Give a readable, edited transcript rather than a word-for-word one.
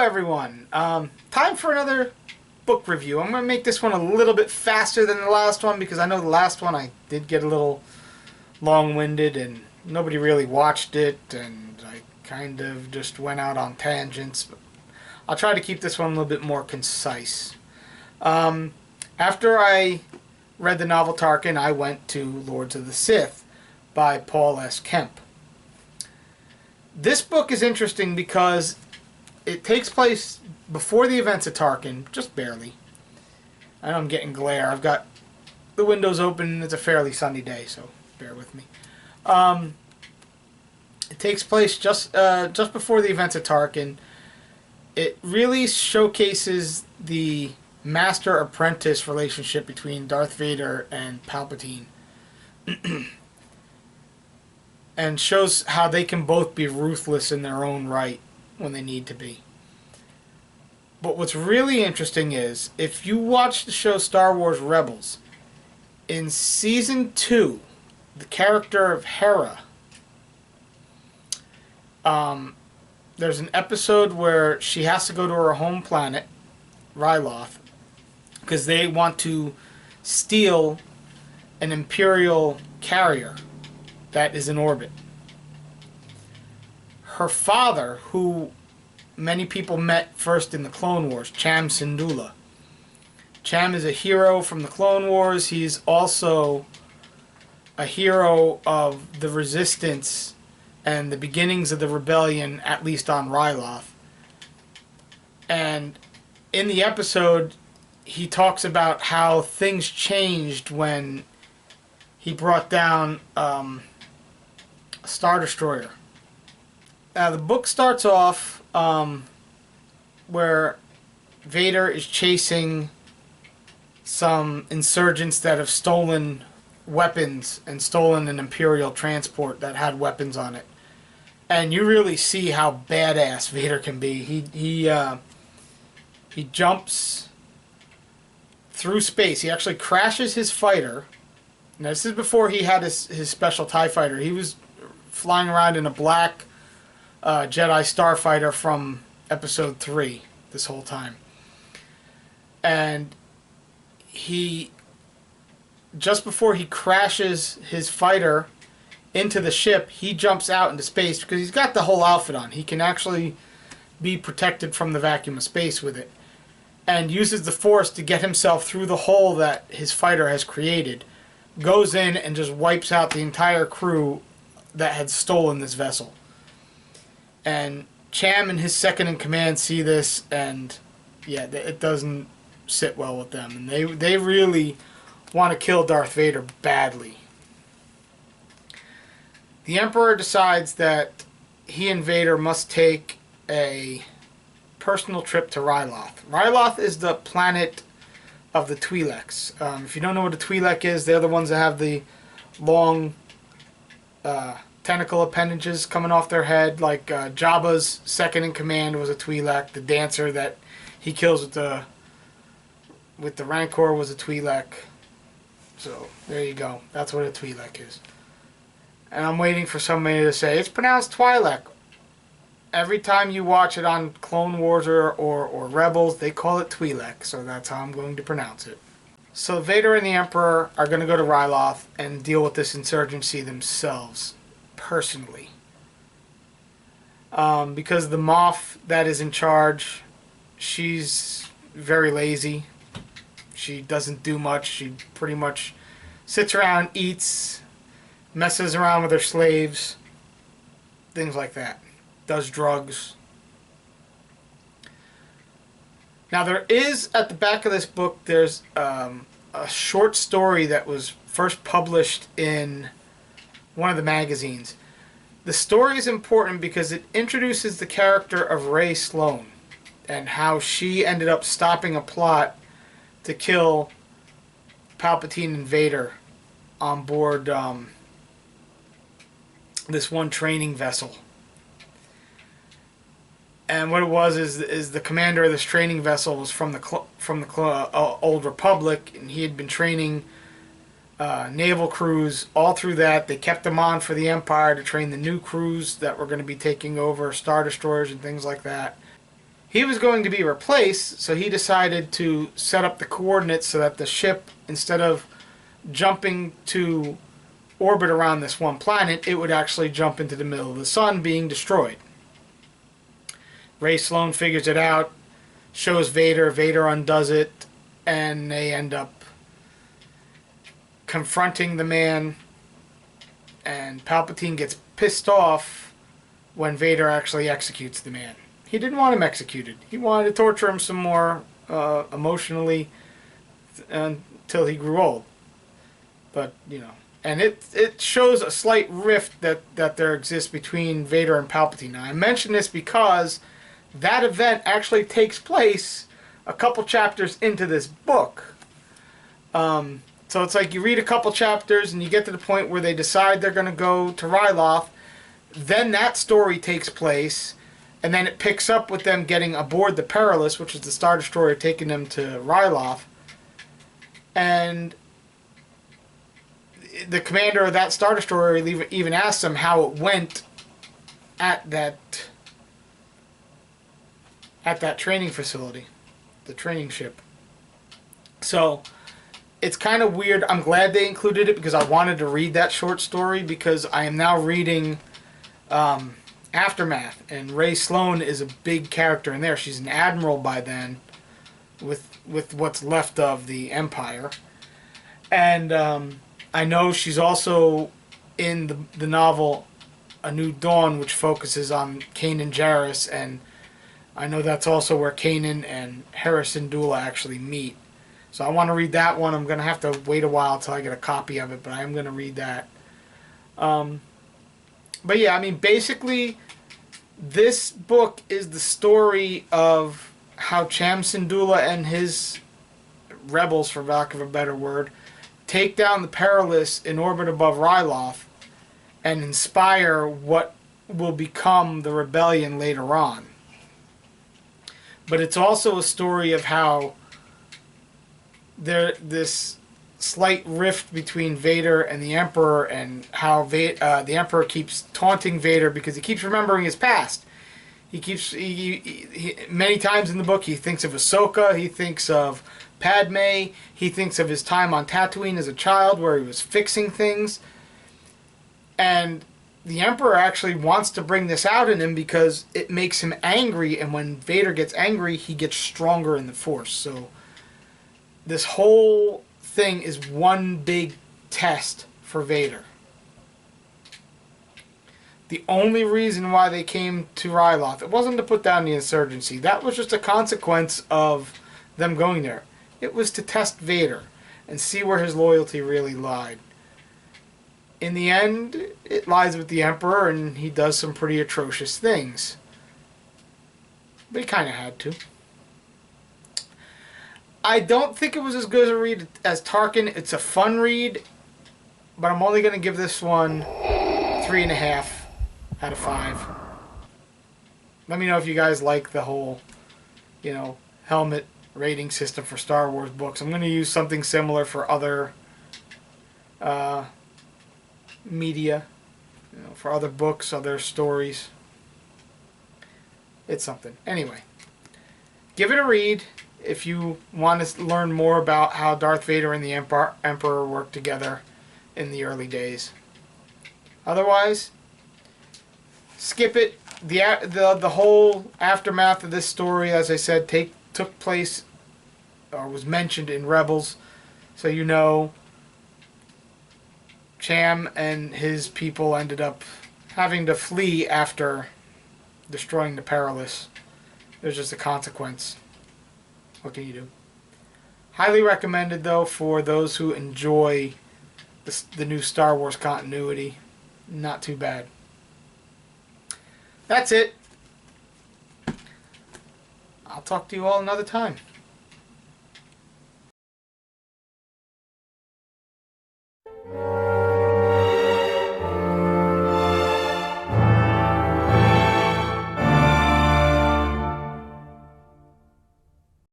everyone. Time for another book review. I'm going to make this one a little bit faster than the last one because I know the last one I did get a little long-winded and nobody really watched it and I kind of just went out on tangents. But I'll try to keep this one a little bit more concise. After I read the novel Tarkin, I went to Lords of the Sith by Paul S. Kemp. This book is interesting because it takes place before the events of Tarkin, just barely. I know I'm getting glare. I've got the windows open. It's a fairly sunny day, so bear with me. It takes place just before the events of Tarkin. It really showcases the master-apprentice relationship between Darth Vader and Palpatine. And shows how they can both be ruthless in their own right when they need to be. But what's really interesting is, if you watch the show Star Wars Rebels, in Season 2, the character of Hera, there's an episode where she has to go to her home planet, Ryloth, because they want to steal an Imperial carrier that is in orbit. Her father, who many people met first in the Clone Wars, Cham Syndulla. Cham is a hero from the Clone Wars. He's also a hero of the Resistance and the beginnings of the rebellion, at least on Ryloth. And in the episode, he talks about how things changed when he brought down a Star Destroyer. Now, the book starts off where Vader is chasing some insurgents that have stolen weapons and stolen an Imperial transport that had weapons on it. And you really see how badass Vader can be. He jumps through space. He actually crashes his fighter. Now, this is before he had his special TIE fighter. He was flying around in a black Jedi starfighter from Episode 3 this whole time. And he, just before he crashes his fighter into the ship, he jumps out into space because he's got the whole outfit on. He can actually be protected from the vacuum of space with it. And uses the Force to get himself through the hole that his fighter has created. Goes in and just wipes out the entire crew that had stolen this vessel. And Cham and his second-in-command see this, and yeah, it doesn't sit well with them. And they really want to kill Darth Vader badly. The Emperor decides that he and Vader must take a personal trip to Ryloth. Ryloth is the planet of the Twi'leks. If you don't know what a Twi'lek is, they're the ones that have the long tentacle appendages coming off their head. Like Jabba's second-in-command was a Twi'lek. The dancer that he kills with the Rancor was a Twi'lek. So, there you go. That's what a Twi'lek is. And I'm waiting for somebody to say, it's pronounced Twi'lek. Every time you watch it on Clone Wars or Rebels, they call it Twi'lek, so that's how I'm going to pronounce it. So Vader and the Emperor are going to go to Ryloth and deal with this insurgency themselves, personally. Because the Moff that is in charge, she's very lazy. She doesn't do much. She pretty much sits around, eats, messes around with her slaves, things like that. Does drugs. Now there is, at the back of this book, there's a short story that was first published in one of the magazines. The story is important because it introduces the character of Rey Sloane and how she ended up stopping a plot to kill Palpatine and Vader on board this one training vessel. And what it was is the commander of this training vessel was from the Old Republic, and he had been training naval crews all through that. They kept them on for the Empire to train the new crews that were going to be taking over Star Destroyers and things like that. He was going to be replaced, so he decided to set up the coordinates so that the ship, instead of jumping to orbit around this one planet, it would actually jump into the middle of the sun, being destroyed. Ray Sloane figures it out, shows Vader. Vader undoes it, and they end up confronting the man, and Palpatine gets pissed off when Vader actually executes the man. He didn't want him executed. He wanted to torture him some more emotionally until he grew old. But, you know, and it shows a slight rift that there exists between Vader and Palpatine. Now, I mention this because that event actually takes place a couple chapters into this book. So it's like you read a couple chapters and you get to the point where they decide they're going to go to Ryloth. Then that story takes place, and then it picks up with them getting aboard the Perilous, which is the Star Destroyer taking them to Ryloth. And the commander of that Star Destroyer even asks them how it went at that training facility, the training ship. So it's kind of weird. I'm glad they included it because I wanted to read that short story, because I am now reading Aftermath, and Ray Sloane is a big character in there. She's an admiral by then, with what's left of the Empire. And I know she's also in the novel A New Dawn, which focuses on Kanan Jarrus, and I know that's also where Kanan and Hera Syndulla actually meet. So I want to read that one. I'm going to have to wait a while until I get a copy of it, but I am going to read that. But yeah, I mean, basically, this book is the story of how Cham Syndulla and his rebels, for lack of a better word, take down the Perilous in orbit above Ryloth and inspire what will become the rebellion later on. But it's also a story of how this slight rift between Vader and the Emperor, and how the Emperor keeps taunting Vader because he keeps remembering his past. He many times in the book he thinks of Ahsoka, he thinks of Padme, he thinks of his time on Tatooine as a child where he was fixing things. And the Emperor actually wants to bring this out in him because it makes him angry, and when Vader gets angry, he gets stronger in the Force. So this whole thing is one big test for Vader. The only reason why they came to Ryloth, it wasn't to put down the insurgency. That was just a consequence of them going there. It was to test Vader and see where his loyalty really lied. In the end, it lies with the Emperor, and he does some pretty atrocious things. But he kind of had to. I don't think it was as good a read as Tarkin. It's a fun read, but I'm only going to give this one 3.5 out of 5. Let me know if you guys like the whole, helmet rating system for Star Wars books. I'm going to use something similar for other media, for other books, other stories. It's something. Anyway, give it a read if you want to learn more about how Darth Vader and the Emperor worked together in the early days. Otherwise, skip it. The whole aftermath of this story, as I said, took place or was mentioned in Rebels, so you know Cham and his people ended up having to flee after destroying the Perilous. There's just a consequence. What can you do? Highly recommended, though, for those who enjoy the new Star Wars continuity. Not too bad. That's it. I'll talk to you all another time.